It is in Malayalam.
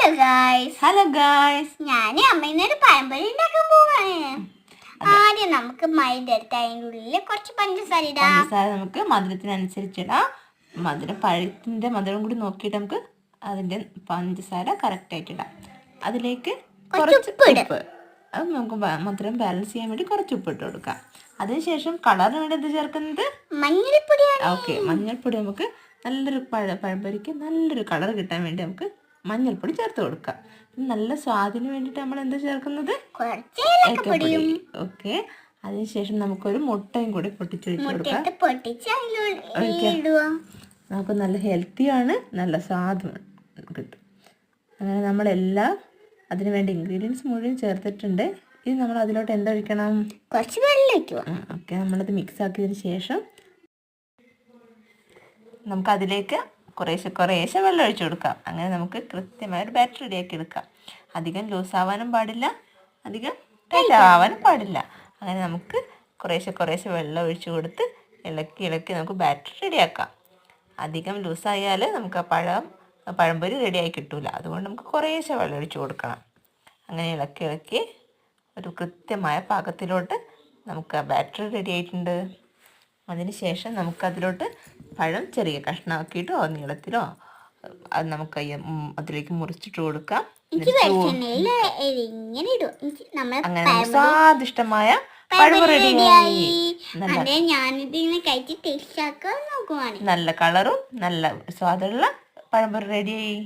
ഹലോ ഗായ്സ് ഞാൻ അമ്മേനൊരു പഴംപൊരി ഉണ്ടാക്കാൻ പോവാണ്. ആദ്യം നമുക്ക് മൈദ എടുത്ത് അതിൻ്റെ ഉള്ളിൽ കുറച്ച് പഞ്ചസാര ഇടാം. നമുക്ക് മധുരത്തിനനുസരിച്ചിടാം. പഴത്തിന്റെ മധുരം കൂടി നോക്കിയിട്ട് നമുക്ക് അതിന്റെ പഞ്ചസാര കറക്റ്റ് ആയിട്ട് ഇടാം. അതിലേക്ക് കുറച്ച് ഉപ്പ്, അത് നമുക്ക് മധുരം ബാലൻസ് ചെയ്യാൻ വേണ്ടി കുറച്ച് ഉപ്പ് ഇട്ട് കൊടുക്കാം. അതിനുശേഷം കളറിന് വേണ്ടി എന്ത് ചേർക്കുന്നത്? മഞ്ഞൾപ്പൊടിയാണ്. ഓക്കെ, മഞ്ഞൾപ്പൊടി നമുക്ക് നല്ലൊരു പഴംപൊരിക്ക് നല്ലൊരു കളർ കിട്ടാൻ വേണ്ടി നമുക്ക് മഞ്ഞൾപ്പൊടി ചേർത്ത് കൊടുക്കാം. നല്ല സ്വാദിന് വേണ്ടിയിട്ട് നമ്മൾ എന്താ ചേർക്കുന്നത്? ഏലക്കപ്പൊടി. ഓക്കെ, അതിനുശേഷം നമുക്കൊരു മുട്ടയും കൂടി പൊട്ടിച്ചൊഴിച്ച് കൊടുക്കാം. നമുക്ക് നല്ല ഹെൽത്തിയാണ്, നല്ല സ്വാദും കിട്ടും. അങ്ങനെ നമ്മളെല്ലാം അതിന് വേണ്ടി ഇൻഗ്രീഡിയൻസ് മുഴുവൻ ചേർത്തിട്ടുണ്ട്. ഇത് നമ്മൾ അതിലോട്ട് എന്തൊഴിക്കണം? കുറച്ച് വെള്ളം ഒഴിക്കുക. ഓക്കെ, നമ്മളത് മിക്സ് ആക്കിയതിന് ശേഷം നമുക്കതിലേക്ക് കുറേശ്ശെ വെള്ളം ഒഴിച്ചു കൊടുക്കാം. അങ്ങനെ നമുക്ക് കൃത്യമായൊരു ബാറ്റർ റെഡിയാക്കി എടുക്കാം. അധികം ലൂസ് ആവാനും പാടില്ല, അധികം ടൈറ്റ് ആവാനും പാടില്ല. അങ്ങനെ നമുക്ക് കുറേശ്ശെ വെള്ളം ഒഴിച്ചു കൊടുത്ത് ഇളക്കി നമുക്ക് ബാറ്റർ റെഡിയാക്കാം. അധികം ലൂസായാൽ നമുക്ക് ആ പഴംപൊരി റെഡിയായി കിട്ടില്ല. അതുകൊണ്ട് നമുക്ക് കുറേശ്ശെ വെള്ളം ഒഴിച്ചു കൊടുക്കണം. അങ്ങനെ ഇളക്കി ഒരു കൃത്യമായ പാകത്തിലോട്ട് നമുക്ക് ആ ബാറ്റർ റെഡി ആയിട്ടുണ്ട്. അതിന് ശേഷം നമുക്കതിലോട്ട് പഴം ചെറിയ കഷ്ണമാക്കിയിട്ടോ നീളത്തിലോ അത് നമുക്ക് അതിലേക്ക് മുറിച്ചിട്ട് കൊടുക്കാം. അങ്ങനെ സ്വാദിഷ്ടമായ പഴംപൊരി റെഡിയായി. നല്ല കളറും നല്ല സ്വാദുള്ള പഴംപൊരി റെഡിയായി.